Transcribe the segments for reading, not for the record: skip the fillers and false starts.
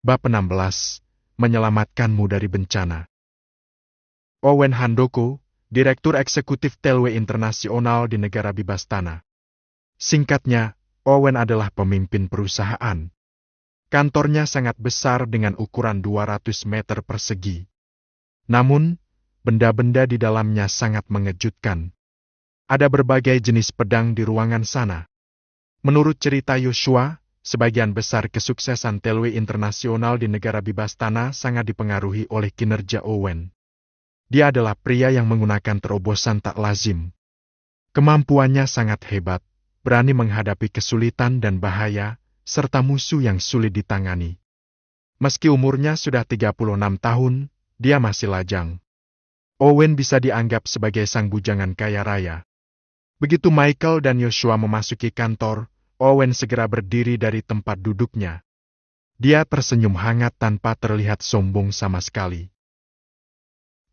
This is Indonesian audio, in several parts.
Bab 16, Menyelamatkanmu dari bencana. Owen Handoko, Direktur Eksekutif Telwe Internasional di negara Bibastana. Singkatnya, Owen adalah pemimpin perusahaan. Kantornya sangat besar dengan ukuran 200 meter persegi. Namun, benda-benda di dalamnya sangat mengejutkan. Ada berbagai jenis pedang di ruangan sana. Menurut cerita Yoshua, sebagian besar kesuksesan Telwe Internasional di negara Bibastana sangat dipengaruhi oleh kinerja Owen. Dia adalah pria yang menggunakan terobosan tak lazim. Kemampuannya sangat hebat, berani menghadapi kesulitan dan bahaya, serta musuh yang sulit ditangani. Meski umurnya sudah 36 tahun, dia masih lajang. Owen bisa dianggap sebagai sang bujangan kaya raya. Begitu Michael dan Yoshua memasuki kantor, Owen segera berdiri dari tempat duduknya. Dia tersenyum hangat tanpa terlihat sombong sama sekali.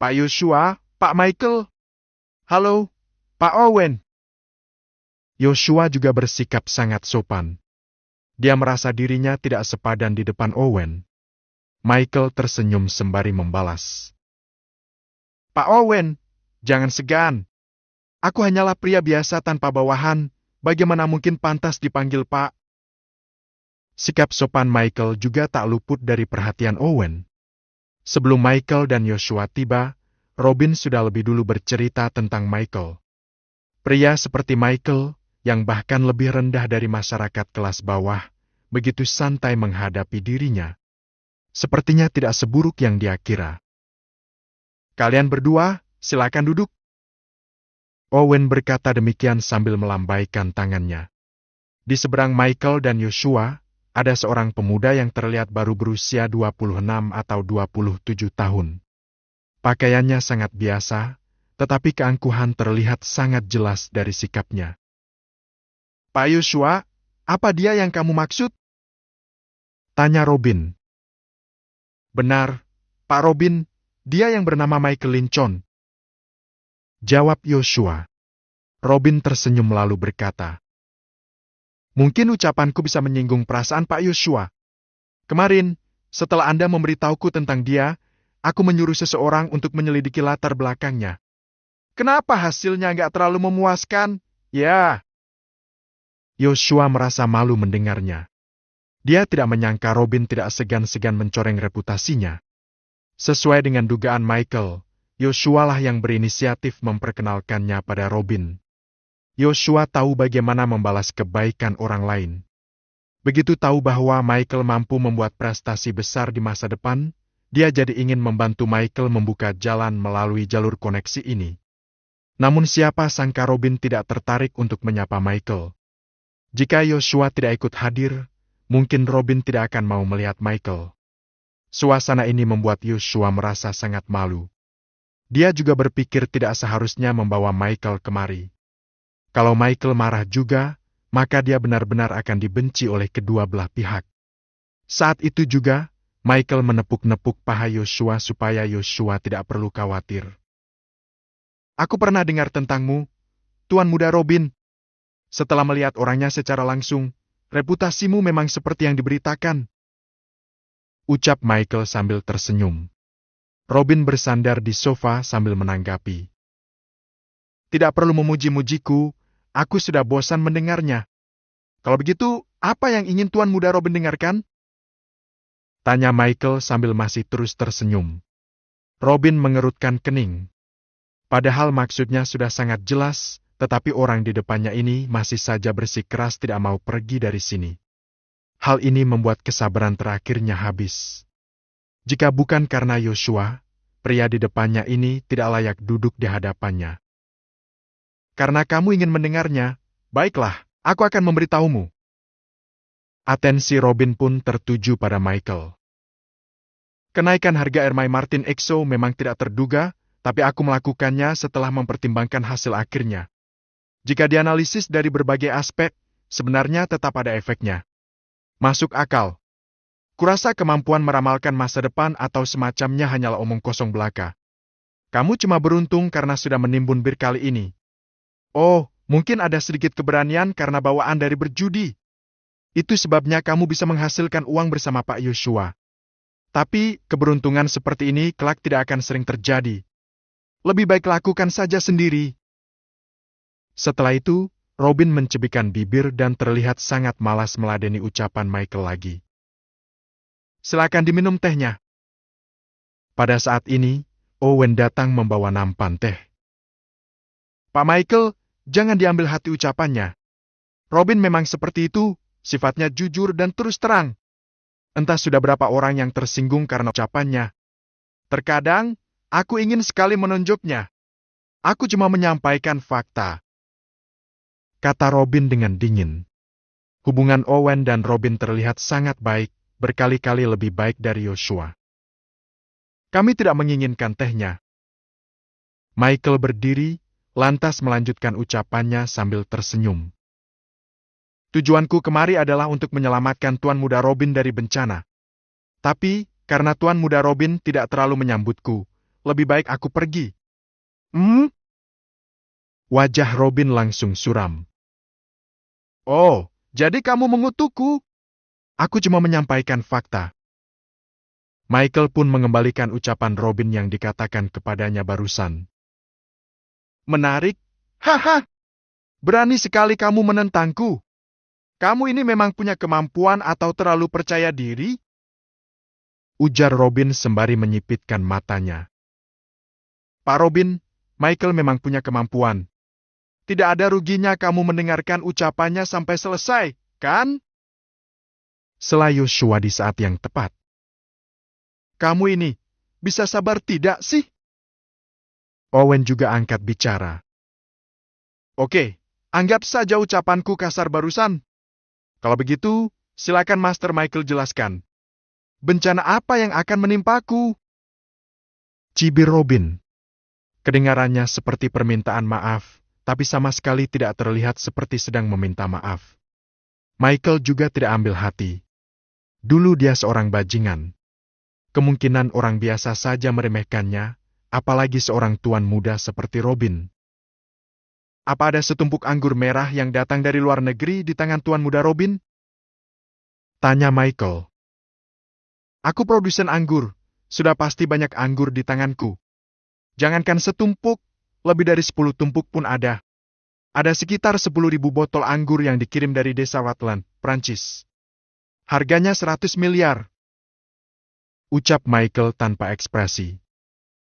Pak Yoshua, Pak Michael. Halo, Pak Owen. Yoshua juga bersikap sangat sopan. Dia merasa dirinya tidak sepadan di depan Owen. Michael tersenyum sembari membalas. Pak Owen, jangan segan. Aku hanyalah pria biasa tanpa bawahan. Bagaimana mungkin pantas dipanggil Pak? Sikap sopan Michael juga tak luput dari perhatian Owen. Sebelum Michael dan Yoshua tiba, Robin sudah lebih dulu bercerita tentang Michael. Pria seperti Michael, yang bahkan lebih rendah dari masyarakat kelas bawah, begitu santai menghadapi dirinya. Sepertinya tidak seburuk yang dia kira. Kalian berdua, silakan duduk. Owen berkata demikian sambil melambaikan tangannya. Di seberang Michael dan Yoshua, ada seorang pemuda yang terlihat baru berusia 26 atau 27 tahun. Pakaiannya sangat biasa, tetapi keangkuhan terlihat sangat jelas dari sikapnya. Pak Yoshua, apa dia yang kamu maksud? Tanya Robin. Benar, Pak Robin, dia yang bernama Michael Lincoln. Jawab Yoshua. Robin tersenyum lalu berkata, mungkin ucapanku bisa menyinggung perasaan Pak Yoshua. Kemarin, setelah Anda memberitahuku tentang dia, aku menyuruh seseorang untuk menyelidiki latar belakangnya. Kenapa hasilnya nggak terlalu memuaskan? Ya. Yoshua merasa malu mendengarnya. Dia tidak menyangka Robin tidak segan-segan mencoreng reputasinya. Sesuai dengan dugaan Michael, Yoshua lah yang berinisiatif memperkenalkannya pada Robin. Yoshua tahu bagaimana membalas kebaikan orang lain. Begitu tahu bahwa Michael mampu membuat prestasi besar di masa depan, dia jadi ingin membantu Michael membuka jalan melalui jalur koneksi ini. Namun siapa sangka Robin tidak tertarik untuk menyapa Michael. Jika Yoshua tidak ikut hadir, mungkin Robin tidak akan mau melihat Michael. Suasana ini membuat Yoshua merasa sangat malu. Dia juga berpikir tidak seharusnya membawa Michael kemari. Kalau Michael marah juga, maka dia benar-benar akan dibenci oleh kedua belah pihak. Saat itu juga, Michael menepuk-nepuk paha Yoshua supaya Yoshua tidak perlu khawatir. Aku pernah dengar tentangmu, Tuan Muda Robin. Setelah melihat orangnya secara langsung, reputasimu memang seperti yang diberitakan. Ucap Michael sambil tersenyum. Robin bersandar di sofa sambil menanggapi. Tidak perlu memuji-mujiku, aku sudah bosan mendengarnya. Kalau begitu, apa yang ingin Tuan Muda Robin dengarkan? Tanya Michael sambil masih terus tersenyum. Robin mengerutkan kening. Padahal maksudnya sudah sangat jelas, tetapi orang di depannya ini masih saja bersikeras tidak mau pergi dari sini. Hal ini membuat kesabaran terakhirnya habis. Jika bukan karena Yoshua, pria di depannya ini tidak layak duduk di hadapannya. Karena kamu ingin mendengarnya, baiklah, aku akan memberitahumu. Atensi Robin pun tertuju pada Michael. Kenaikan harga Hermai Martin EXO memang tidak terduga, tapi aku melakukannya setelah mempertimbangkan hasil akhirnya. Jika dianalisis dari berbagai aspek, sebenarnya tetap ada efeknya. Masuk akal. Kurasa kemampuan meramalkan masa depan atau semacamnya hanyalah omong kosong belaka. Kamu cuma beruntung karena sudah menimbun bir kali ini. Oh, mungkin ada sedikit keberanian karena bawaan dari berjudi. Itu sebabnya kamu bisa menghasilkan uang bersama Pak Yoshua. Tapi, keberuntungan seperti ini kelak tidak akan sering terjadi. Lebih baik lakukan saja sendiri. Setelah itu, Robin mencibikkan bibir dan terlihat sangat malas meladeni ucapan Michael lagi. Silakan diminum tehnya. Pada saat ini, Owen datang membawa nampan teh. Pak Michael, jangan diambil hati ucapannya. Robin memang seperti itu, sifatnya jujur dan terus terang. Entah sudah berapa orang yang tersinggung karena ucapannya. Terkadang, aku ingin sekali menunjuknya. Aku cuma menyampaikan fakta. Kata Robin dengan dingin. Hubungan Owen dan Robin terlihat sangat baik, berkali-kali lebih baik dari Joshua. Kami tidak menginginkan tehnya. Michael berdiri, lantas melanjutkan ucapannya sambil tersenyum. Tujuanku kemari adalah untuk menyelamatkan Tuan Muda Robin dari bencana. Tapi, karena Tuan Muda Robin tidak terlalu menyambutku, lebih baik aku pergi. Wajah Robin langsung suram. Oh, jadi kamu mengutukku? Aku cuma menyampaikan fakta. Michael pun mengembalikan ucapan Robin yang dikatakan kepadanya barusan. Menarik? Haha! Berani sekali kamu menentangku. Kamu ini memang punya kemampuan atau terlalu percaya diri? Ujar Robin sembari menyipitkan matanya. Pak Robin, Michael memang punya kemampuan. Tidak ada ruginya kamu mendengarkan ucapannya sampai selesai, kan? Sela Joshua di saat yang tepat. Kamu ini, bisa sabar tidak sih? Owen juga angkat bicara. Oke, anggap saja ucapanku kasar barusan. Kalau begitu, silakan Master Michael jelaskan. Bencana apa yang akan menimpaku? Cibir Robin. Kedengarannya seperti permintaan maaf, tapi sama sekali tidak terlihat seperti sedang meminta maaf. Michael juga tidak ambil hati. Dulu dia seorang bajingan. Kemungkinan orang biasa saja meremehkannya, apalagi seorang tuan muda seperti Robin. Apa ada setumpuk anggur merah yang datang dari luar negeri di tangan Tuan Muda Robin? Tanya Michael. Aku produsen anggur, sudah pasti banyak anggur di tanganku. Jangankan setumpuk, lebih dari 10 tumpuk pun ada. Ada sekitar 10.000 botol anggur yang dikirim dari desa Watland, Prancis. Harganya 100 miliar. Ucap Michael tanpa ekspresi.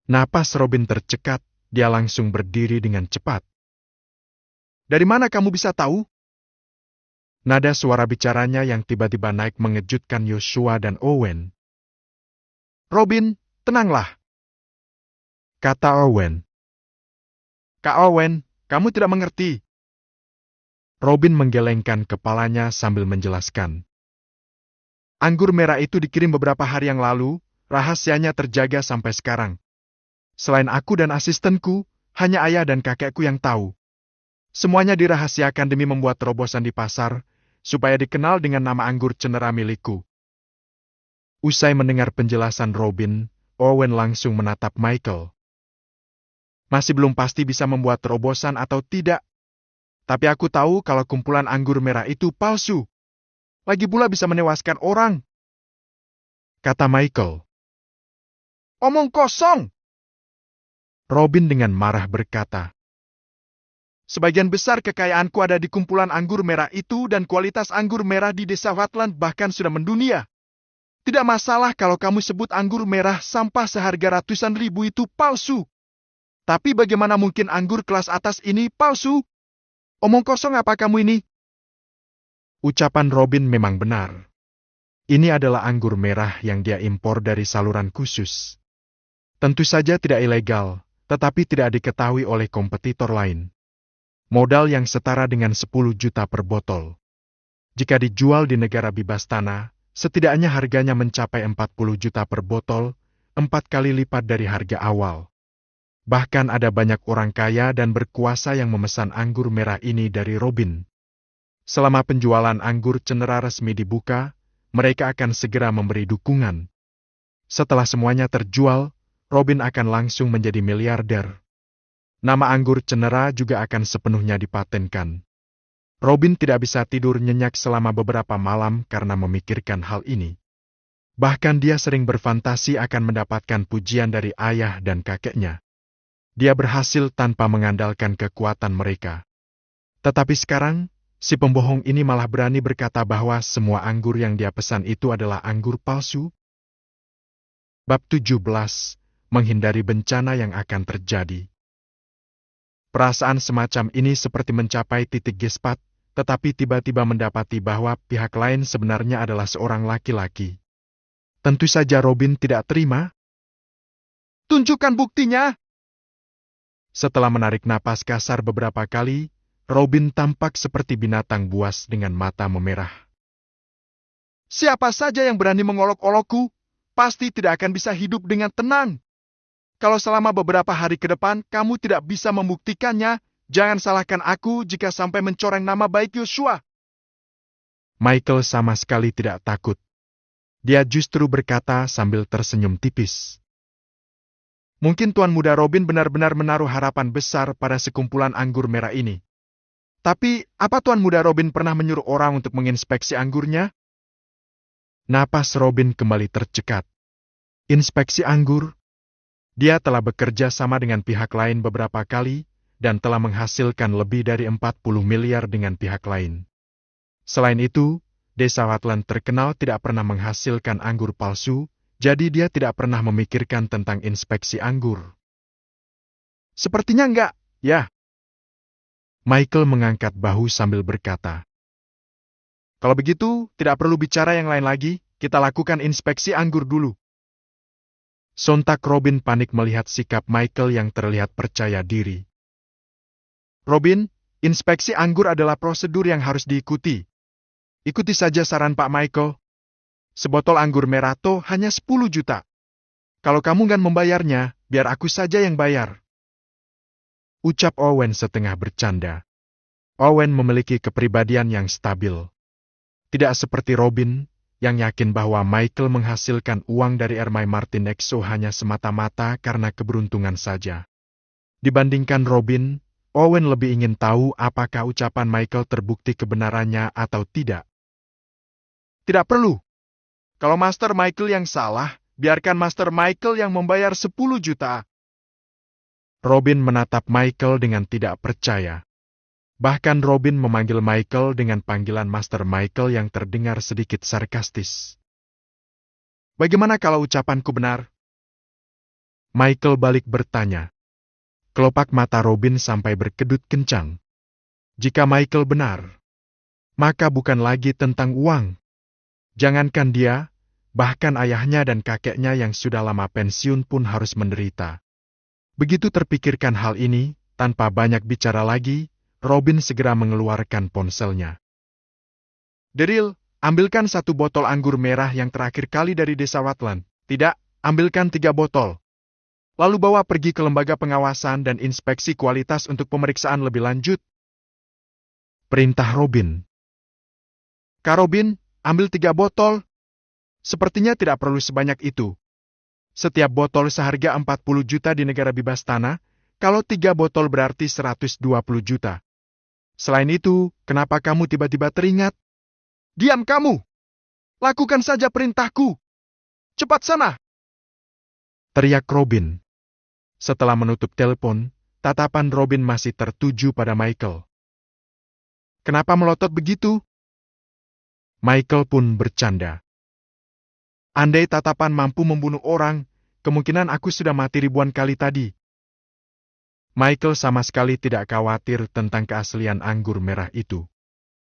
Napas Robin tercekat, dia langsung berdiri dengan cepat. Dari mana kamu bisa tahu? Nada suara bicaranya yang tiba-tiba naik mengejutkan Joshua dan Owen. Robin, tenanglah. Kata Owen. Kak Owen, kamu tidak mengerti. Robin menggelengkan kepalanya sambil menjelaskan. Anggur merah itu dikirim beberapa hari yang lalu, rahasianya terjaga sampai sekarang. Selain aku dan asistenku, hanya ayah dan kakekku yang tahu. Semuanya dirahasiakan demi membuat terobosan di pasar, supaya dikenal dengan nama anggur cenera milikku. Usai mendengar penjelasan Robin, Owen langsung menatap Michael. Masih belum pasti bisa membuat terobosan atau tidak. Tapi aku tahu kalau kumpulan anggur merah itu palsu. Lagi pula bisa menewaskan orang. Kata Michael. Omong kosong! Robin dengan marah berkata. Sebagian besar kekayaanku ada di kumpulan anggur merah itu dan kualitas anggur merah di desa Watland bahkan sudah mendunia. Tidak masalah kalau kamu sebut anggur merah sampah seharga ratusan ribu itu palsu. Tapi bagaimana mungkin anggur kelas atas ini palsu? Omong kosong apa kamu ini? Ucapan Robin memang benar. Ini adalah anggur merah yang dia impor dari saluran khusus. Tentu saja tidak ilegal, tetapi tidak diketahui oleh kompetitor lain. Modal yang setara dengan 10 juta per botol. Jika dijual di negara bebas tanah, setidaknya harganya mencapai 40 juta per botol, 4 kali lipat dari harga awal. Bahkan ada banyak orang kaya dan berkuasa yang memesan anggur merah ini dari Robin. Selama penjualan anggur cenera resmi dibuka, mereka akan segera memberi dukungan. Setelah semuanya terjual, Robin akan langsung menjadi miliarder. Nama anggur cenera juga akan sepenuhnya dipatenkan. Robin tidak bisa tidur nyenyak selama beberapa malam karena memikirkan hal ini. Bahkan dia sering berfantasi akan mendapatkan pujian dari ayah dan kakeknya. Dia berhasil tanpa mengandalkan kekuatan mereka. Tetapi sekarang, si pembohong ini malah berani berkata bahwa semua anggur yang dia pesan itu adalah anggur palsu. Bab 17. Menghindari bencana yang akan terjadi. Perasaan semacam ini seperti mencapai titik gespat, tetapi tiba-tiba mendapati bahwa pihak lain sebenarnya adalah seorang laki-laki. Tentu saja Robin tidak terima. "Tunjukkan buktinya!" Setelah menarik napas kasar beberapa kali, Robin tampak seperti binatang buas dengan mata memerah. "Siapa saja yang berani mengolok-olokku, pasti tidak akan bisa hidup dengan tenang. Kalau selama beberapa hari ke depan kamu tidak bisa membuktikannya, jangan salahkan aku jika sampai mencoreng nama baik Yosua." Michael sama sekali tidak takut. Dia justru berkata sambil tersenyum tipis. Mungkin Tuan Muda Robin benar-benar menaruh harapan besar pada sekumpulan anggur merah ini. Tapi, apa Tuan Muda Robin pernah menyuruh orang untuk menginspeksi anggurnya? Napas Robin kembali tercekat. Inspeksi anggur? Dia telah bekerja sama dengan pihak lain beberapa kali, dan telah menghasilkan lebih dari 40 miliar dengan pihak lain. Selain itu, Desa Watland terkenal tidak pernah menghasilkan anggur palsu, jadi dia tidak pernah memikirkan tentang inspeksi anggur. Sepertinya enggak, ya. Michael mengangkat bahu sambil berkata. Kalau begitu, tidak perlu bicara yang lain lagi, kita lakukan inspeksi anggur dulu. Sontak Robin panik melihat sikap Michael yang terlihat percaya diri. Robin, inspeksi anggur adalah prosedur yang harus diikuti. Ikuti saja saran Pak Michael. Sebotol anggur merah toh hanya 10 juta. Kalau kamu nggak membayarnya, biar aku saja yang bayar. Ucap Owen setengah bercanda. Owen memiliki kepribadian yang stabil. Tidak seperti Robin, yang yakin bahwa Michael menghasilkan uang dari Hermai Martinexo hanya semata-mata karena keberuntungan saja. Dibandingkan Robin, Owen lebih ingin tahu apakah ucapan Michael terbukti kebenarannya atau tidak. Tidak perlu. Kalau Master Michael yang salah, biarkan Master Michael yang membayar 10 juta. Robin menatap Michael dengan tidak percaya. Bahkan Robin memanggil Michael dengan panggilan Master Michael yang terdengar sedikit sarkastis. Bagaimana kalau ucapanku benar? Michael balik bertanya. Kelopak mata Robin sampai berkedut kencang. Jika Michael benar, maka bukan lagi tentang uang. Jangankan dia, bahkan ayahnya dan kakeknya yang sudah lama pensiun pun harus menderita. Begitu terpikirkan hal ini, tanpa banyak bicara lagi, Robin segera mengeluarkan ponselnya. Deril, ambilkan 1 botol anggur merah yang terakhir kali dari Desa Watland. Tidak, ambilkan 3 botol. Lalu bawa pergi ke lembaga pengawasan dan inspeksi kualitas untuk pemeriksaan lebih lanjut. Perintah Robin. Kak Robin, ambil 3 botol. Sepertinya tidak perlu sebanyak itu. Setiap botol seharga 40 juta di negara Bibastana, kalau 3 botol berarti 120 juta. Selain itu, kenapa kamu tiba-tiba teringat? Diam kamu! Lakukan saja perintahku! Cepat sana! Teriak Robin. Setelah menutup telepon, tatapan Robin masih tertuju pada Michael. Kenapa melotot begitu? Michael pun bercanda. Andai tatapan mampu membunuh orang, kemungkinan aku sudah mati ribuan kali tadi. Michael sama sekali tidak khawatir tentang keaslian anggur merah itu.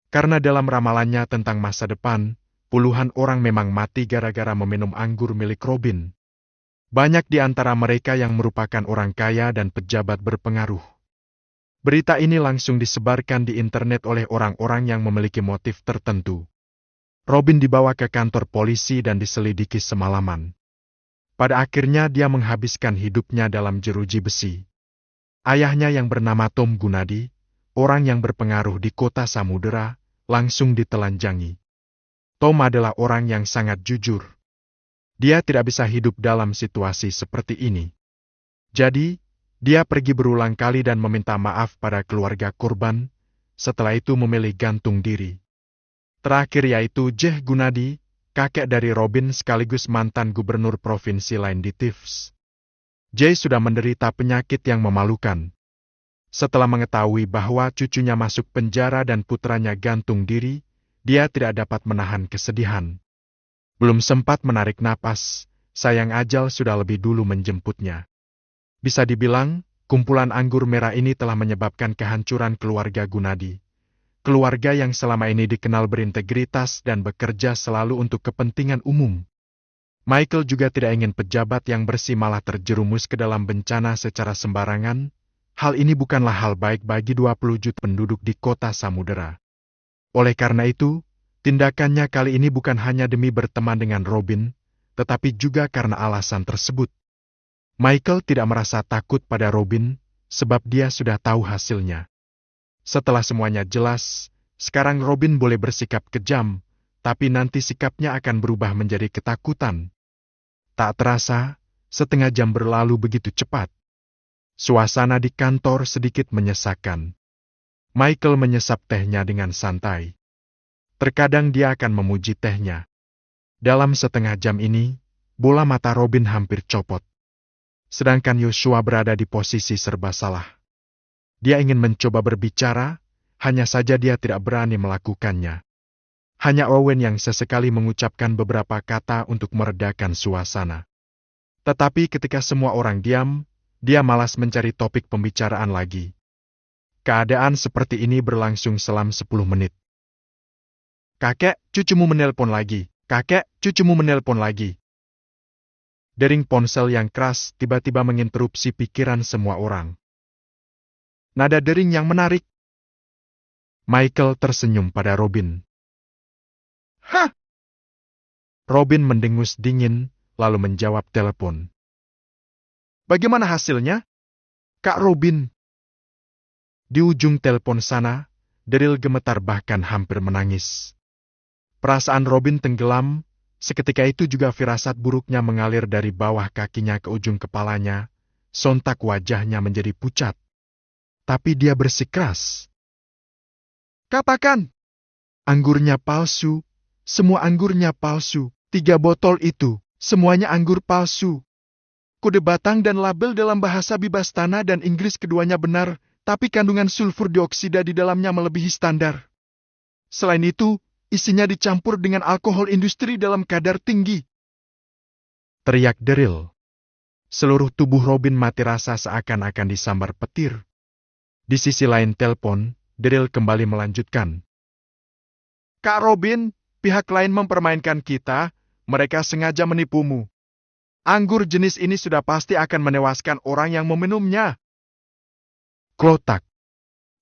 Karena dalam ramalannya tentang masa depan, puluhan orang memang mati gara-gara meminum anggur milik Robin. Banyak di antara mereka yang merupakan orang kaya dan pejabat berpengaruh. Berita ini langsung disebarkan di internet oleh orang-orang yang memiliki motif tertentu. Robin dibawa ke kantor polisi dan diselidiki semalaman. Pada akhirnya dia menghabiskan hidupnya dalam jeruji besi. Ayahnya yang bernama Tom Gunadi, orang yang berpengaruh di kota Samudera, langsung ditelanjangi. Tom adalah orang yang sangat jujur. Dia tidak bisa hidup dalam situasi seperti ini. Jadi, dia pergi berulang kali dan meminta maaf pada keluarga korban, setelah itu memilih gantung diri. Terakhir yaitu Jeh Gunadi, kakek dari Robin sekaligus mantan gubernur provinsi lain di Thieves. Jay sudah menderita penyakit yang memalukan. Setelah mengetahui bahwa cucunya masuk penjara dan putranya gantung diri, dia tidak dapat menahan kesedihan. Belum sempat menarik napas, sayang ajal sudah lebih dulu menjemputnya. Bisa dibilang, kumpulan anggur merah ini telah menyebabkan kehancuran keluarga Gunadi. Keluarga yang selama ini dikenal berintegritas dan bekerja selalu untuk kepentingan umum. Michael juga tidak ingin pejabat yang bersih malah terjerumus ke dalam bencana secara sembarangan. Hal ini bukanlah hal baik bagi 20 juta penduduk di kota Samudera. Oleh karena itu, tindakannya kali ini bukan hanya demi berteman dengan Robin, tetapi juga karena alasan tersebut. Michael tidak merasa takut pada Robin, sebab dia sudah tahu hasilnya. Setelah semuanya jelas, sekarang Robin boleh bersikap kejam, tapi nanti sikapnya akan berubah menjadi ketakutan. Tak terasa, setengah jam berlalu begitu cepat. Suasana di kantor sedikit menyesakkan. Michael menyesap tehnya dengan santai. Terkadang dia akan memuji tehnya. Dalam setengah jam ini, bola mata Robin hampir copot. Sedangkan Yoshua berada di posisi serba salah. Dia ingin mencoba berbicara, hanya saja dia tidak berani melakukannya. Hanya Owen yang sesekali mengucapkan beberapa kata untuk meredakan suasana. Tetapi ketika semua orang diam, dia malas mencari topik pembicaraan lagi. Keadaan seperti ini berlangsung selama 10 menit. "Kakek, cucumu menelpon lagi. Kakek, cucumu menelpon lagi." Dering ponsel yang keras tiba-tiba menginterupsi pikiran semua orang. Nada dering yang menarik. Michael tersenyum pada Robin. "Hah!" Robin mendengus dingin, lalu menjawab telepon. "Bagaimana hasilnya, Kak Robin?" Di ujung telepon sana, Daryl gemetar bahkan hampir menangis. Perasaan Robin tenggelam, seketika itu juga firasat buruknya mengalir dari bawah kakinya ke ujung kepalanya, sontak wajahnya menjadi pucat. Tapi dia bersikeras. "Katakan, anggurnya palsu, semua anggurnya palsu, 3 botol itu, semuanya anggur palsu. Kode batang dan label dalam bahasa Bibastana dan Inggris keduanya benar, tapi kandungan sulfur dioksida di dalamnya melebihi standar. Selain itu, isinya dicampur dengan alkohol industri dalam kadar tinggi." Teriak Daryl. Seluruh tubuh Robin mati rasa seakan-akan disambar petir. Di sisi lain telepon, Daryl kembali melanjutkan. "Kak Robin, pihak lain mempermainkan kita, mereka sengaja menipumu. Anggur jenis ini sudah pasti akan menewaskan orang yang meminumnya." Klotak.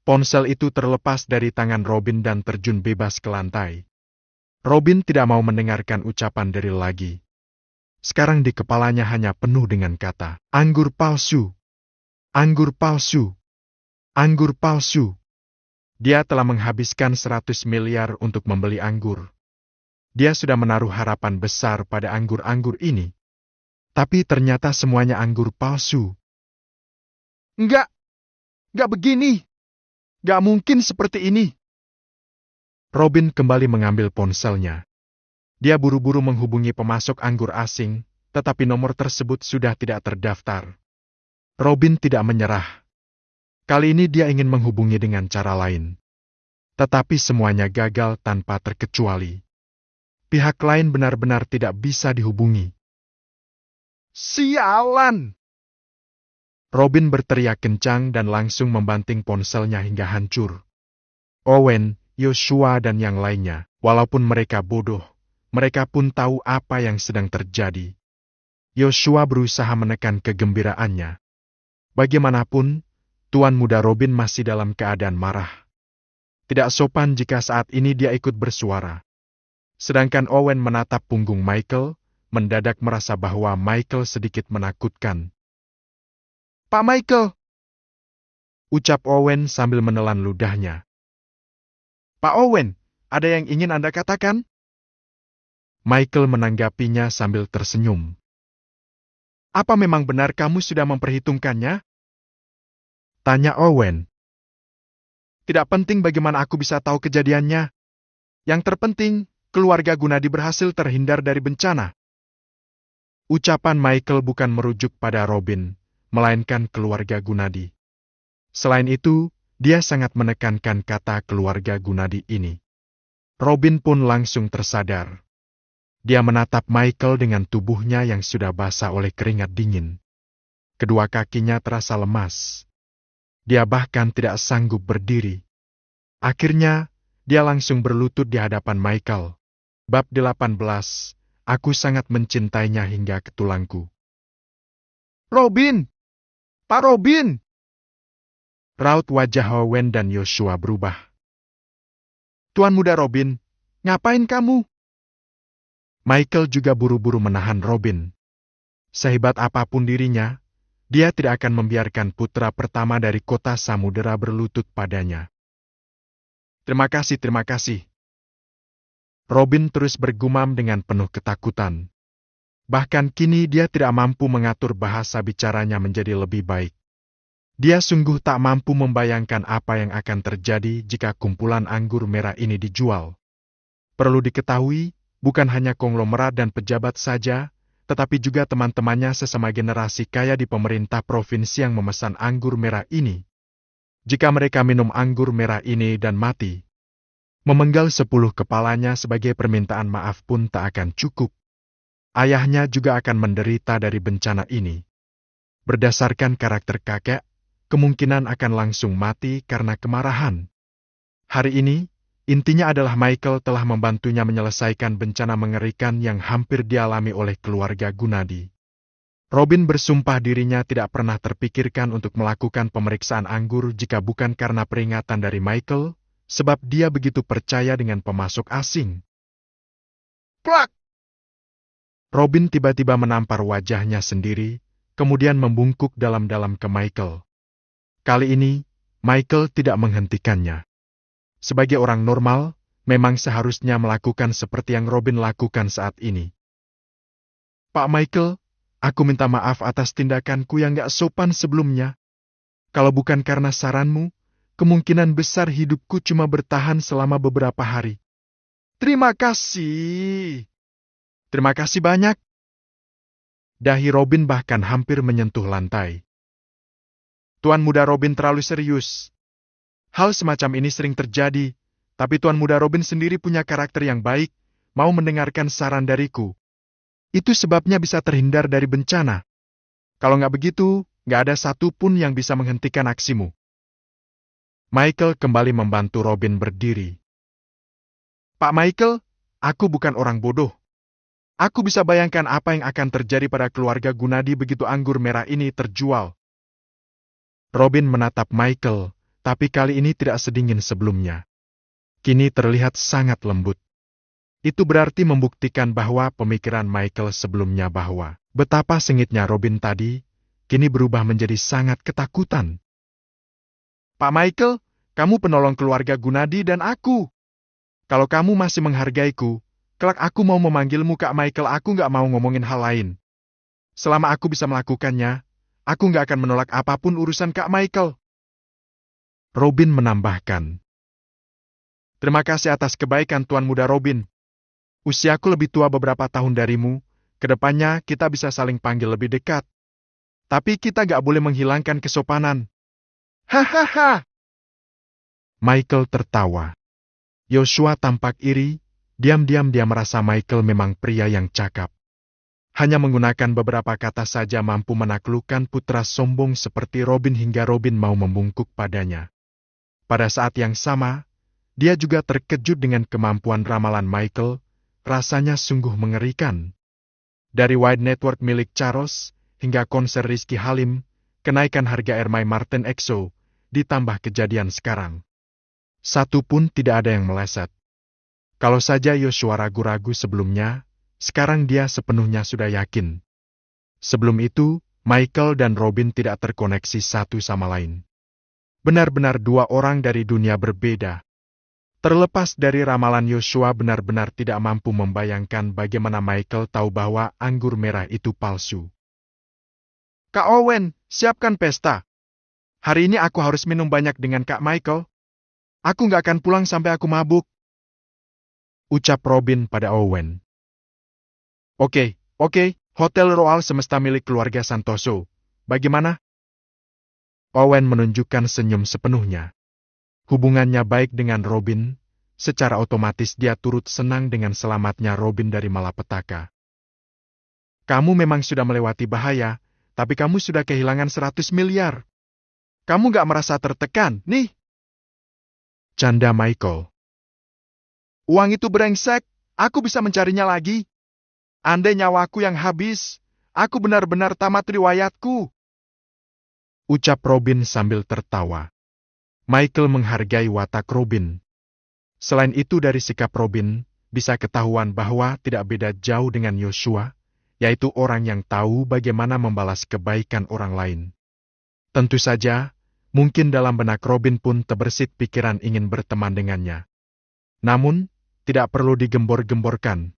Ponsel itu terlepas dari tangan Robin dan terjun bebas ke lantai. Robin tidak mau mendengarkan ucapan Daryl lagi. Sekarang di kepalanya hanya penuh dengan kata, "Anggur palsu. Anggur palsu. Anggur palsu." Dia telah menghabiskan 100 miliar untuk membeli anggur. Dia sudah menaruh harapan besar pada anggur-anggur ini. Tapi ternyata semuanya anggur palsu. Enggak begini. Enggak mungkin seperti ini." Robin kembali mengambil ponselnya. Dia buru-buru menghubungi pemasok anggur asing, tetapi nomor tersebut sudah tidak terdaftar. Robin tidak menyerah. Kali ini dia ingin menghubungi dengan cara lain. Tetapi semuanya gagal tanpa terkecuali. Pihak lain benar-benar tidak bisa dihubungi. "Sialan!" Robin berteriak kencang dan langsung membanting ponselnya hingga hancur. Owen, Yoshua dan yang lainnya, walaupun mereka bodoh, mereka pun tahu apa yang sedang terjadi. Yoshua berusaha menekan kegembiraannya. Bagaimanapun, Tuan Muda Robin masih dalam keadaan marah. Tidak sopan jika saat ini dia ikut bersuara. Sedangkan Owen menatap punggung Michael, mendadak merasa bahwa Michael sedikit menakutkan. "Pak Michael!" ucap Owen sambil menelan ludahnya. "Pak Owen, ada yang ingin Anda katakan?" Michael menanggapinya sambil tersenyum. "Apa memang benar kamu sudah memperhitungkannya?" tanya Owen. "Tidak penting bagaimana aku bisa tahu kejadiannya. Yang terpenting, keluarga Gunadi berhasil terhindar dari bencana. Ucapan Michael bukan merujuk pada Robin, melainkan keluarga Gunadi. Selain itu, dia sangat menekankan kata keluarga Gunadi ini. Robin pun langsung tersadar. Dia menatap Michael dengan tubuhnya yang sudah basah oleh keringat dingin. Kedua kakinya terasa lemas. Dia bahkan tidak sanggup berdiri. Akhirnya, dia langsung berlutut di hadapan Michael. Bab 18, Aku sangat mencintainya hingga ke tulangku. Robin! Pak Robin! Raut wajah Owen dan Joshua berubah. Tuan muda Robin, ngapain kamu? Michael juga buru-buru menahan Robin. Sehebat apapun dirinya, dia tidak akan membiarkan putra pertama dari kota Samudera berlutut padanya. Terima kasih, terima kasih. Robin terus bergumam dengan penuh ketakutan. Bahkan kini dia tidak mampu mengatur bahasa bicaranya menjadi lebih baik. Dia sungguh tak mampu membayangkan apa yang akan terjadi jika kumpulan anggur merah ini dijual. Perlu diketahui, bukan hanya konglomerat dan pejabat saja, tetapi juga teman-temannya sesama generasi kaya di pemerintah provinsi yang memesan anggur merah ini. Jika mereka minum anggur merah ini dan mati, memenggal 10 kepalanya sebagai permintaan maaf pun tak akan cukup. Ayahnya juga akan menderita dari bencana ini. Berdasarkan karakter kakek, kemungkinan akan langsung mati karena kemarahan. Hari ini, intinya adalah Michael telah membantunya menyelesaikan bencana mengerikan yang hampir dialami oleh keluarga Gunadi. Robin bersumpah dirinya tidak pernah terpikirkan untuk melakukan pemeriksaan anggur jika bukan karena peringatan dari Michael, sebab dia begitu percaya dengan pemasok asing. Plak! Robin tiba-tiba menampar wajahnya sendiri, kemudian membungkuk dalam-dalam ke Michael. Kali ini, Michael tidak menghentikannya. Sebagai orang normal, memang seharusnya melakukan seperti yang Robin lakukan saat ini. Pak Michael, aku minta maaf atas tindakanku yang gak sopan sebelumnya. Kalau bukan karena saranmu, kemungkinan besar hidupku cuma bertahan selama beberapa hari. Terima kasih. Terima kasih banyak. Dahi Robin bahkan hampir menyentuh lantai. Tuan muda Robin terlalu serius. Hal semacam ini sering terjadi, tapi Tuan muda Robin sendiri punya karakter yang baik, mau mendengarkan saran dariku. Itu sebabnya bisa terhindar dari bencana. Kalau nggak begitu, nggak ada satupun yang bisa menghentikan aksimu. Michael kembali membantu Robin berdiri. Pak Michael, aku bukan orang bodoh. Aku bisa bayangkan apa yang akan terjadi pada keluarga Gunadi begitu anggur merah ini terjual. Robin menatap Michael, tapi kali ini tidak sedingin sebelumnya. Kini terlihat sangat lembut. Itu berarti membuktikan bahwa pemikiran Michael sebelumnya bahwa betapa sengitnya Robin tadi, kini berubah menjadi sangat ketakutan. Pak Michael, kamu penolong keluarga Gunadi dan aku. Kalau kamu masih menghargaiku, kelak aku mau memanggilmu Kak Michael, aku nggak mau ngomongin hal lain. Selama aku bisa melakukannya, aku nggak akan menolak apapun urusan Kak Michael. Robin menambahkan. Terima kasih atas kebaikan Tuan muda Robin. Usiaku lebih tua beberapa tahun darimu, kedepannya kita bisa saling panggil lebih dekat. Tapi kita gak boleh menghilangkan kesopanan. Hahaha! Michael tertawa. Joshua tampak iri, diam-diam dia merasa Michael memang pria yang cakap. Hanya menggunakan beberapa kata saja mampu menaklukkan putra sombong seperti Robin hingga Robin mau membungkuk padanya. Pada saat yang sama, dia juga terkejut dengan kemampuan ramalan Michael, rasanya sungguh mengerikan. Dari wide network milik Charles, hingga konser Rizky Halim, kenaikan harga Ermai Martin EXO, ditambah kejadian sekarang. Satu pun tidak ada yang meleset. Kalau saja Joshua ragu-ragu sebelumnya, sekarang dia sepenuhnya sudah yakin. Sebelum itu, Michael dan Robin tidak terkoneksi satu sama lain. Benar-benar dua orang dari dunia berbeda. Terlepas dari ramalan Joshua benar-benar tidak mampu membayangkan bagaimana Michael tahu bahwa anggur merah itu palsu. Kak Owen, siapkan pesta. Hari ini aku harus minum banyak dengan Kak Michael. Aku nggak akan pulang sampai aku mabuk. ucap Robin pada Owen. Oke, Hotel Royal Semesta milik keluarga Santoso. Bagaimana? Owen menunjukkan senyum sepenuhnya. Hubungannya baik dengan Robin, secara otomatis dia turut senang dengan selamatnya Robin dari malapetaka. Kamu memang sudah melewati bahaya, tapi kamu sudah kehilangan 100 miliar. Kamu gak merasa tertekan, nih? Canda Michael. Uang itu brengsek, aku bisa mencarinya lagi. Andai nyawaku yang habis, aku benar-benar tamat riwayatku. Ucap Robin sambil tertawa. Michael menghargai watak Robin. Selain itu dari sikap Robin, bisa ketahuan bahwa tidak beda jauh dengan Joshua, yaitu orang yang tahu bagaimana membalas kebaikan orang lain. Tentu saja, mungkin dalam benak Robin pun terbersit pikiran ingin berteman dengannya. Namun, tidak perlu digembor-gemborkan.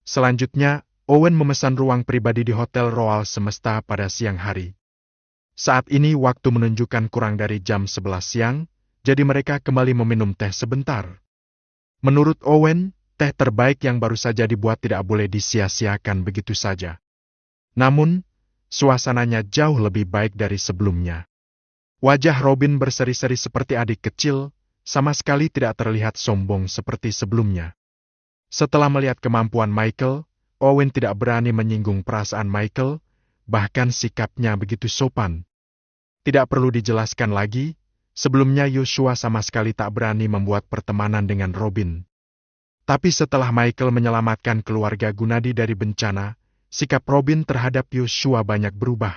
Selanjutnya, Owen memesan ruang pribadi di Hotel Royal Semesta pada siang hari. Saat ini waktu menunjukkan kurang dari jam 11 siang, jadi mereka kembali meminum teh sebentar. Menurut Owen, teh terbaik yang baru saja dibuat tidak boleh disia-siakan begitu saja. Namun, suasananya jauh lebih baik dari sebelumnya. Wajah Robin berseri-seri seperti adik kecil, sama sekali tidak terlihat sombong seperti sebelumnya. Setelah melihat kemampuan Michael, Owen tidak berani menyinggung perasaan Michael, bahkan sikapnya begitu sopan. Tidak perlu dijelaskan lagi, sebelumnya Joshua sama sekali tak berani membuat pertemanan dengan Robin. Tapi setelah Michael menyelamatkan keluarga Gunadi dari bencana, sikap Robin terhadap Joshua banyak berubah.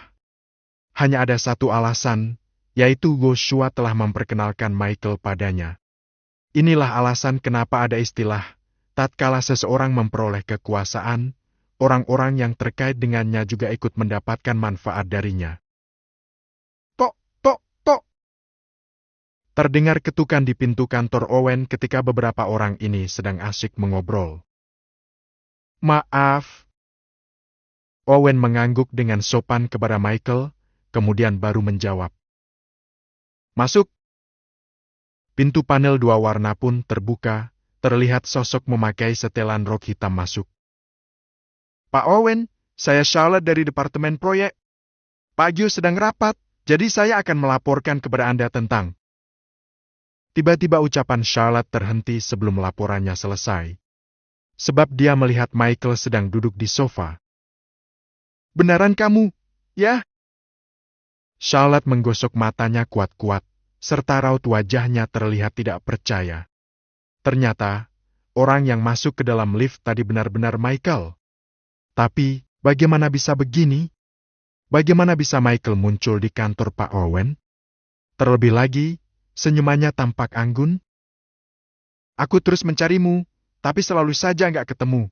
Hanya ada satu alasan, yaitu Joshua telah memperkenalkan Michael padanya. Inilah alasan kenapa ada istilah, tatkala seseorang memperoleh kekuasaan, orang-orang yang terkait dengannya juga ikut mendapatkan manfaat darinya. Tok. Terdengar ketukan di pintu kantor Owen ketika beberapa orang ini sedang asyik mengobrol. Maaf. Owen mengangguk dengan sopan kepada Michael, kemudian baru menjawab. Masuk. Pintu panel 2 warna pun terbuka, terlihat sosok memakai setelan rok hitam masuk. Pak Owen, saya Charlotte dari Departemen Proyek. Pak Gio sedang rapat, jadi saya akan melaporkan kepada Anda tentang... Tiba-tiba ucapan Charlotte terhenti sebelum laporannya selesai. Sebab dia melihat Michael sedang duduk di sofa. Benaran kamu, ya? Charlotte menggosok matanya kuat-kuat, serta raut wajahnya terlihat tidak percaya. Ternyata, orang yang masuk ke dalam lift tadi benar-benar Michael. Tapi, bagaimana bisa begini? Bagaimana bisa Michael muncul di kantor Pak Owen? Terlebih lagi, senyumannya tampak anggun. Aku terus mencarimu, tapi selalu saja nggak ketemu.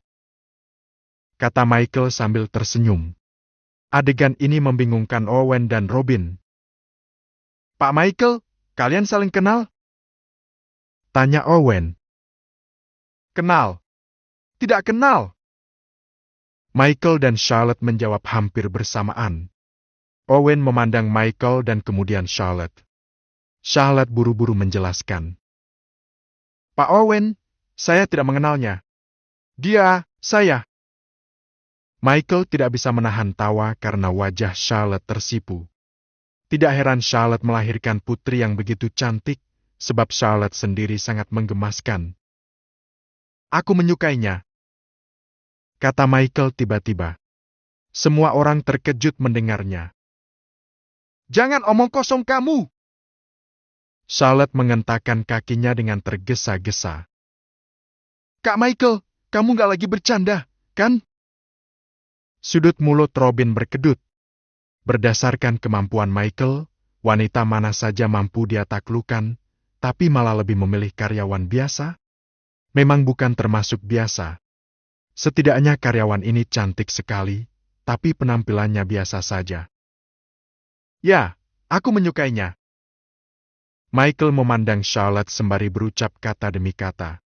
Kata Michael sambil tersenyum. Adegan ini membingungkan Owen dan Robin. Pak Michael, kalian saling kenal? Tanya Owen. Kenal. Tidak kenal. Michael dan Charlotte menjawab hampir bersamaan. Owen memandang Michael dan kemudian Charlotte. Charlotte buru-buru menjelaskan. Pak Owen, saya tidak mengenalnya. Saya. Michael tidak bisa menahan tawa karena wajah Charlotte tersipu. Tidak heran Charlotte melahirkan putri yang begitu cantik, sebab Charlotte sendiri sangat menggemaskan. Aku menyukainya. Kata Michael tiba-tiba. Semua orang terkejut mendengarnya. Jangan omong kosong kamu! Charlotte mengentakkan kakinya dengan tergesa-gesa. Kak Michael, kamu gak lagi bercanda, kan? Sudut mulut Robin berkedut. Berdasarkan kemampuan Michael, wanita mana saja mampu dia taklukkan, tapi malah lebih memilih karyawan biasa? Memang bukan termasuk biasa. Setidaknya karyawan ini cantik sekali, tapi penampilannya biasa saja. Ya, aku menyukainya. Michael memandang Charlotte sembari berucap kata demi kata.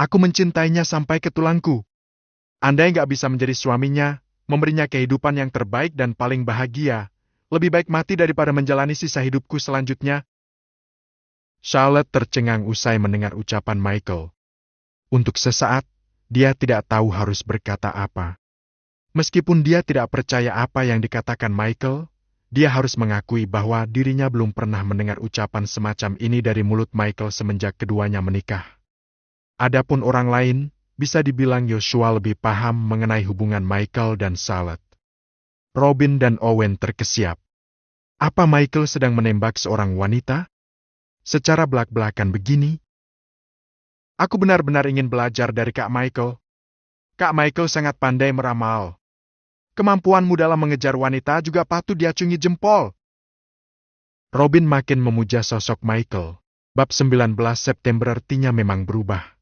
Aku mencintainya sampai ke tulangku. Andai nggak bisa menjadi suaminya, memberinya kehidupan yang terbaik dan paling bahagia, lebih baik mati daripada menjalani sisa hidupku selanjutnya. Charlotte tercengang usai mendengar ucapan Michael. Untuk sesaat, dia tidak tahu harus berkata apa. Meskipun dia tidak percaya apa yang dikatakan Michael, dia harus mengakui bahwa dirinya belum pernah mendengar ucapan semacam ini dari mulut Michael semenjak keduanya menikah. Adapun orang lain, bisa dibilang Joshua lebih paham mengenai hubungan Michael dan Charlotte. Robin dan Owen terkesiap. Apa Michael sedang menembak seorang wanita? Secara belak-belakan begini? Aku benar-benar ingin belajar dari Kak Michael. Kak Michael sangat pandai meramal. Kemampuanmu dalam mengejar wanita juga patut diacungi jempol. Robin makin memuja sosok Michael. Bab 19 September artinya memang berubah.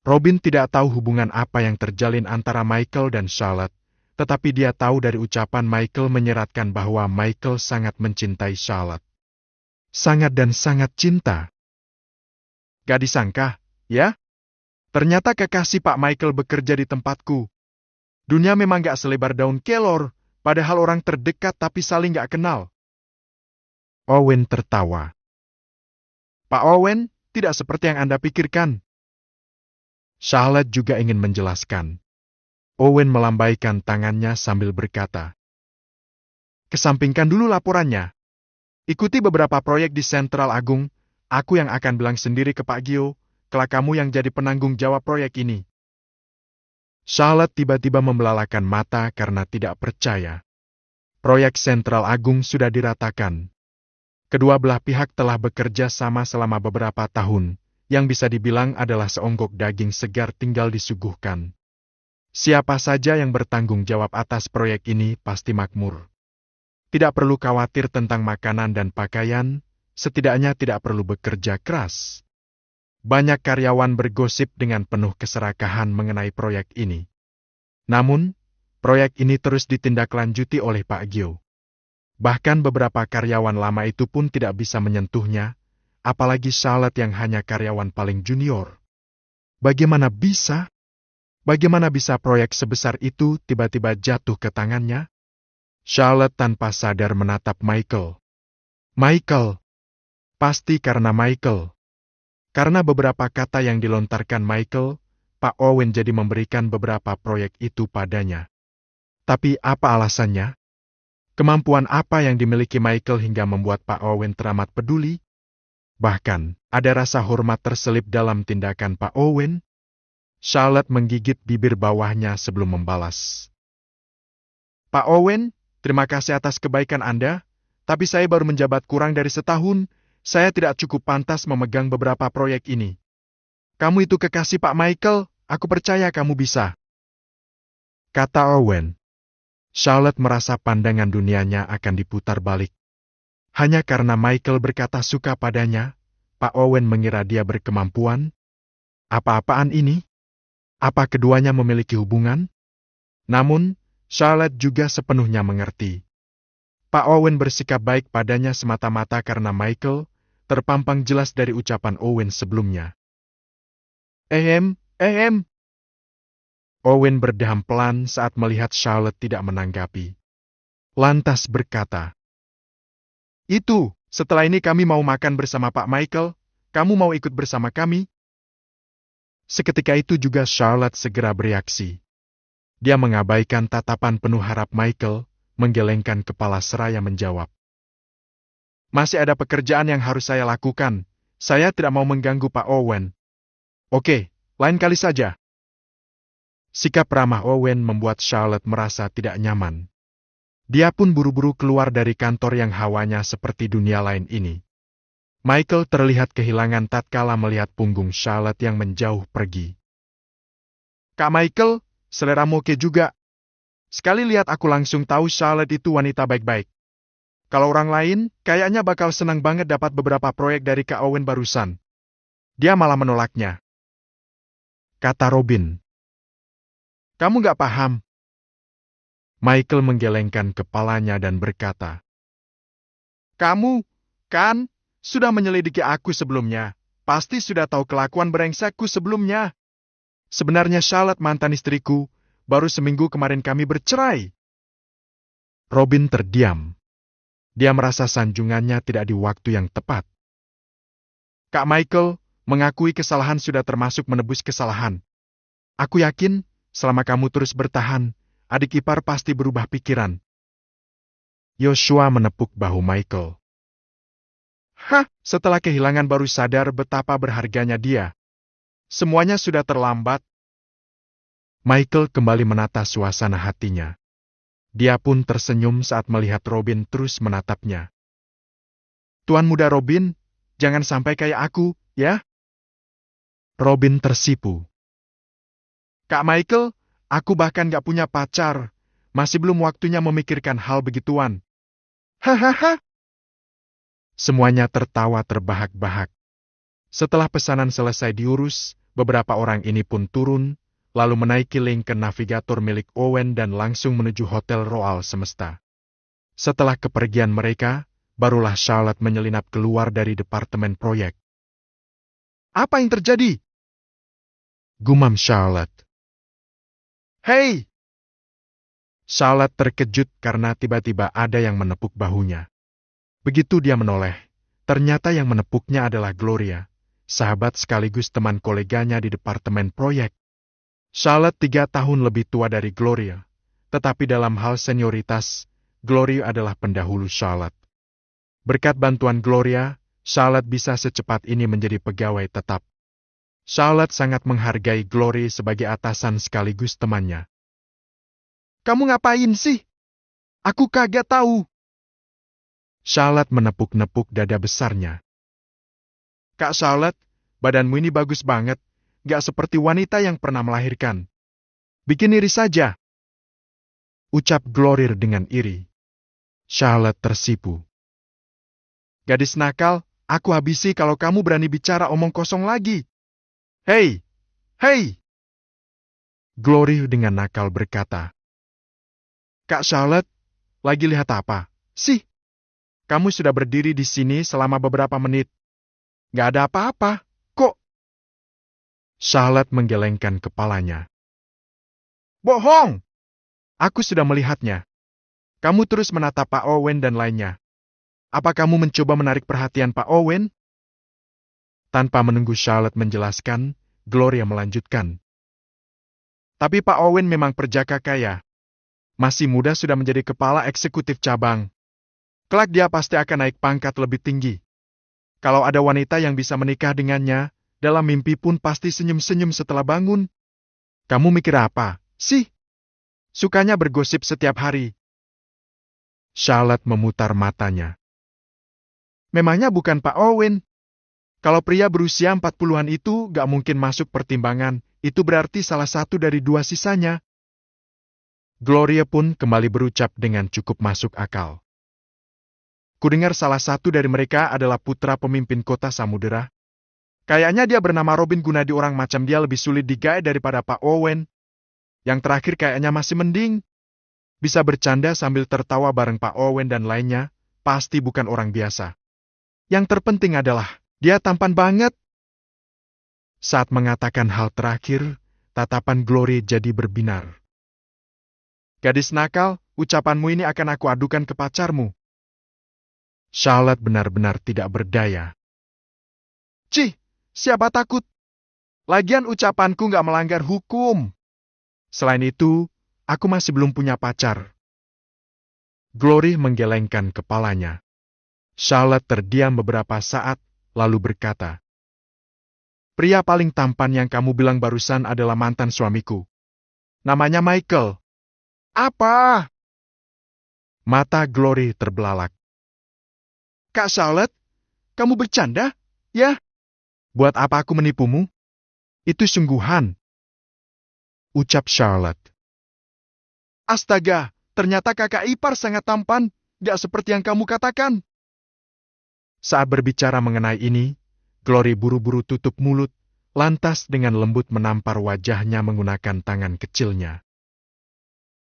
Robin tidak tahu hubungan apa yang terjalin antara Michael dan Charlotte, tetapi dia tahu dari ucapan Michael menyeratkan bahwa Michael sangat mencintai Charlotte. Sangat dan sangat cinta. Gak disangka, ya? Ternyata kekasih Pak Michael bekerja di tempatku. Dunia memang gak selebar daun kelor, padahal orang terdekat tapi saling gak kenal. Owen tertawa. Pak Owen, tidak seperti yang Anda pikirkan. Charlotte juga ingin menjelaskan. Owen melambaikan tangannya sambil berkata, kesampingkan dulu laporannya. Ikuti beberapa proyek di Sentral Agung, aku yang akan bilang sendiri ke Pak Gio, kelak kamu yang jadi penanggung jawab proyek ini. Charlotte tiba-tiba membelalakan mata karena tidak percaya. Proyek Sentral Agung sudah diratakan. Kedua belah pihak telah bekerja sama selama beberapa tahun, yang bisa dibilang adalah seonggok daging segar tinggal disuguhkan. Siapa saja yang bertanggung jawab atas proyek ini pasti makmur. Tidak perlu khawatir tentang makanan dan pakaian, setidaknya tidak perlu bekerja keras. Banyak karyawan bergosip dengan penuh keserakahan mengenai proyek ini. Namun, proyek ini terus ditindaklanjuti oleh Pak Gio. Bahkan beberapa karyawan lama itu pun tidak bisa menyentuhnya, apalagi Charlotte yang hanya karyawan paling junior. Bagaimana bisa proyek sebesar itu tiba-tiba jatuh ke tangannya? Charlotte tanpa sadar menatap Michael. Michael. Pasti karena Michael. Karena beberapa kata yang dilontarkan Michael, Pak Owen jadi memberikan beberapa proyek itu padanya. Tapi apa alasannya? Kemampuan apa yang dimiliki Michael hingga membuat Pak Owen teramat peduli? Bahkan, ada rasa hormat terselip dalam tindakan Pak Owen. Charlotte menggigit bibir bawahnya sebelum membalas. Pak Owen, terima kasih atas kebaikan Anda, tapi saya baru menjabat kurang dari setahun, saya tidak cukup pantas memegang beberapa proyek ini. Kamu itu kekasih Pak Michael, aku percaya kamu bisa. Kata Owen. Charlotte merasa pandangan dunianya akan diputar balik. Hanya karena Michael berkata suka padanya, Pak Owen mengira dia berkemampuan. Apa-apaan ini? Apa keduanya memiliki hubungan? Namun, Charlotte juga sepenuhnya mengerti. Pak Owen bersikap baik padanya semata-mata karena Michael, terpampang jelas dari ucapan Owen sebelumnya. Owen berdeham pelan saat melihat Charlotte tidak menanggapi. Lantas berkata, itu, setelah ini kami mau makan bersama Pak Michael, kamu mau ikut bersama kami? Seketika itu juga Charlotte segera bereaksi. Dia mengabaikan tatapan penuh harap Michael, menggelengkan kepala seraya menjawab. Masih ada pekerjaan yang harus saya lakukan, saya tidak mau mengganggu Pak Owen. Oke, lain kali saja. Sikap ramah Owen membuat Charlotte merasa tidak nyaman. Dia pun buru-buru keluar dari kantor yang hawanya seperti dunia lain ini. Michael terlihat kehilangan tatkala melihat punggung Charlotte yang menjauh pergi. Kak Michael, seleramu oke juga. Sekali lihat aku langsung tahu Charlotte itu wanita baik-baik. Kalau orang lain, kayaknya bakal senang banget dapat beberapa proyek dari Kak Owen barusan. Dia malah menolaknya. Kata Robin. Kamu gak paham. Michael menggelengkan kepalanya dan berkata, kamu, kan, sudah menyelidiki aku sebelumnya. Pasti sudah tahu kelakuan brengsekku sebelumnya. Sebenarnya Charlotte mantan istriku, baru seminggu kemarin kami bercerai. Robin terdiam. Dia merasa sanjungannya tidak di waktu yang tepat. Kak Michael, mengakui kesalahan sudah termasuk menebus kesalahan. Aku yakin, selama kamu terus bertahan, adik ipar pasti berubah pikiran. Joshua menepuk bahu Michael. Hah, setelah kehilangan baru sadar betapa berharganya dia. Semuanya sudah terlambat. Michael kembali menata suasana hatinya. Dia pun tersenyum saat melihat Robin terus menatapnya. Tuan muda Robin, jangan sampai kayak aku, ya? Robin tersipu. Kak Michael, aku bahkan gak punya pacar. Masih belum waktunya memikirkan hal begituan. Hahaha. Semuanya tertawa terbahak-bahak. Setelah pesanan selesai diurus, beberapa orang ini pun turun, lalu menaiki Lincoln Navigator milik Owen dan langsung menuju Hotel Royal Semesta. Setelah kepergian mereka, barulah Charlotte menyelinap keluar dari departemen proyek. Apa yang terjadi? Gumam Charlotte. Hei! Charlotte terkejut karena tiba-tiba ada yang menepuk bahunya. Begitu dia menoleh, ternyata yang menepuknya adalah Gloria, sahabat sekaligus teman koleganya di departemen proyek. Charlotte 3 tahun lebih tua dari Gloria, tetapi dalam hal senioritas, Gloria adalah pendahulu Charlotte. Berkat bantuan Gloria, Charlotte bisa secepat ini menjadi pegawai tetap. Charlotte sangat menghargai Gloria sebagai atasan sekaligus temannya. Kamu ngapain sih? Aku kagak tahu. Charlotte menepuk-nepuk dada besarnya. Kak Charlotte, badanmu ini bagus banget. Gak seperti wanita yang pernah melahirkan. Bikin iri saja. Ucap Gloria dengan iri. Charlotte tersipu. Gadis nakal, aku habisi kalau kamu berani bicara omong kosong lagi. Hei! Hei! Gloria dengan nakal berkata. Kak Charlotte, lagi lihat apa? Sih, kamu sudah berdiri di sini selama beberapa menit. Gak ada apa-apa, kok? Charlotte menggelengkan kepalanya. Bohong! Aku sudah melihatnya. Kamu terus menatap Pak Owen dan lainnya. Apa kamu mencoba menarik perhatian Pak Owen? Tanpa menunggu Charlotte menjelaskan, Gloria melanjutkan. Tapi Pak Owen memang perjaka kaya. Masih muda sudah menjadi kepala eksekutif cabang. Kelak dia pasti akan naik pangkat lebih tinggi. Kalau ada wanita yang bisa menikah dengannya, dalam mimpi pun pasti senyum-senyum setelah bangun. Kamu mikir apa, sih? Sukanya bergosip setiap hari. Charlotte memutar matanya. Memangnya bukan Pak Owen? Kalau pria berusia 40-an itu gak mungkin masuk pertimbangan, itu berarti salah satu dari 2 sisanya. Gloria pun kembali berucap dengan cukup masuk akal. Kudengar salah satu dari mereka adalah putra pemimpin kota Samudera. Kayaknya dia bernama Robin Gunadi, orang macam dia lebih sulit digait daripada Pak Owen. Yang terakhir kayaknya masih mending. Bisa bercanda sambil tertawa bareng Pak Owen dan lainnya, pasti bukan orang biasa. Yang terpenting adalah, dia tampan banget. Saat mengatakan hal terakhir, tatapan Gloria jadi berbinar. Gadis nakal, ucapanmu ini akan aku adukan ke pacarmu. Charlotte benar-benar tidak berdaya. Cih! Siapa takut? Lagian ucapanku gak melanggar hukum. Selain itu, aku masih belum punya pacar. Gloria menggelengkan kepalanya. Charlotte terdiam beberapa saat, lalu berkata, pria paling tampan yang kamu bilang barusan adalah mantan suamiku. Namanya Michael. Apa? Mata Gloria terbelalak. Kak Charlotte, kamu bercanda? Ya? Buat apa aku menipumu? Itu sungguhan. Ucap Charlotte. Astaga, ternyata kakak ipar sangat tampan, gak seperti yang kamu katakan. Saat berbicara mengenai ini, Gloria buru-buru tutup mulut, lantas dengan lembut menampar wajahnya menggunakan tangan kecilnya.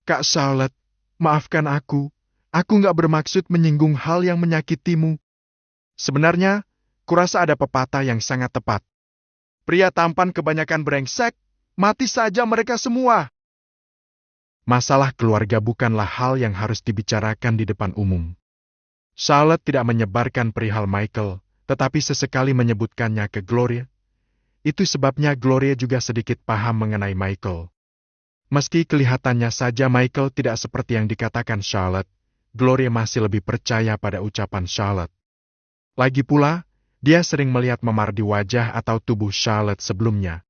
Kak Charlotte, maafkan aku gak bermaksud menyinggung hal yang menyakitimu. Sebenarnya, kurasa ada pepatah yang sangat tepat. Pria tampan kebanyakan brengsek, mati saja mereka semua. Masalah keluarga bukanlah hal yang harus dibicarakan di depan umum. Charlotte tidak menyebarkan perihal Michael, tetapi sesekali menyebutkannya ke Gloria, Itu sebabnya Gloria juga sedikit paham mengenai Michael. Meski kelihatannya saja Michael tidak seperti yang dikatakan Charlotte, Gloria masih lebih percaya pada ucapan Charlotte. Lagi pula, dia sering melihat memar di wajah atau tubuh Charlotte sebelumnya.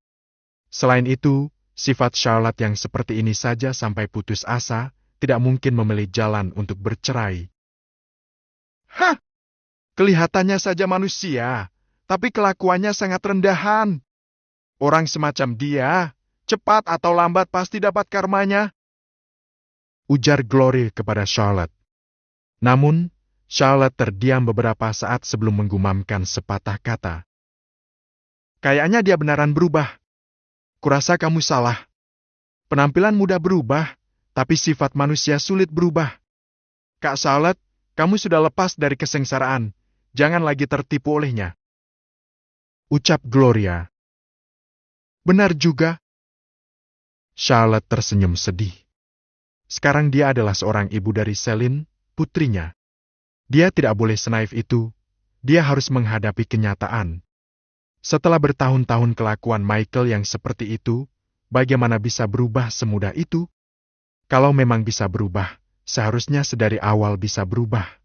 Selain itu, sifat Charlotte yang seperti ini saja sampai putus asa, tidak mungkin memilih jalan untuk bercerai. Hah! Kelihatannya saja manusia, tapi kelakuannya sangat rendahan. Orang semacam dia, cepat atau lambat pasti dapat karmanya, ujar Gloria kepada Charlotte. Namun, Charlotte terdiam beberapa saat sebelum menggumamkan sepatah kata. Kayaknya dia benaran berubah. Kurasa kamu salah. Penampilan mudah berubah, tapi sifat manusia sulit berubah. Kak Charlotte, kamu sudah lepas dari kesengsaraan. Jangan lagi tertipu olehnya, ucap Gloria. Benar juga. Charlotte tersenyum sedih. Sekarang dia adalah seorang ibu dari Celine, putrinya. Dia tidak boleh senaif itu. Dia harus menghadapi kenyataan. Setelah bertahun-tahun kelakuan Michael yang seperti itu, bagaimana bisa berubah semudah itu? Kalau memang bisa berubah, seharusnya sedari awal bisa berubah.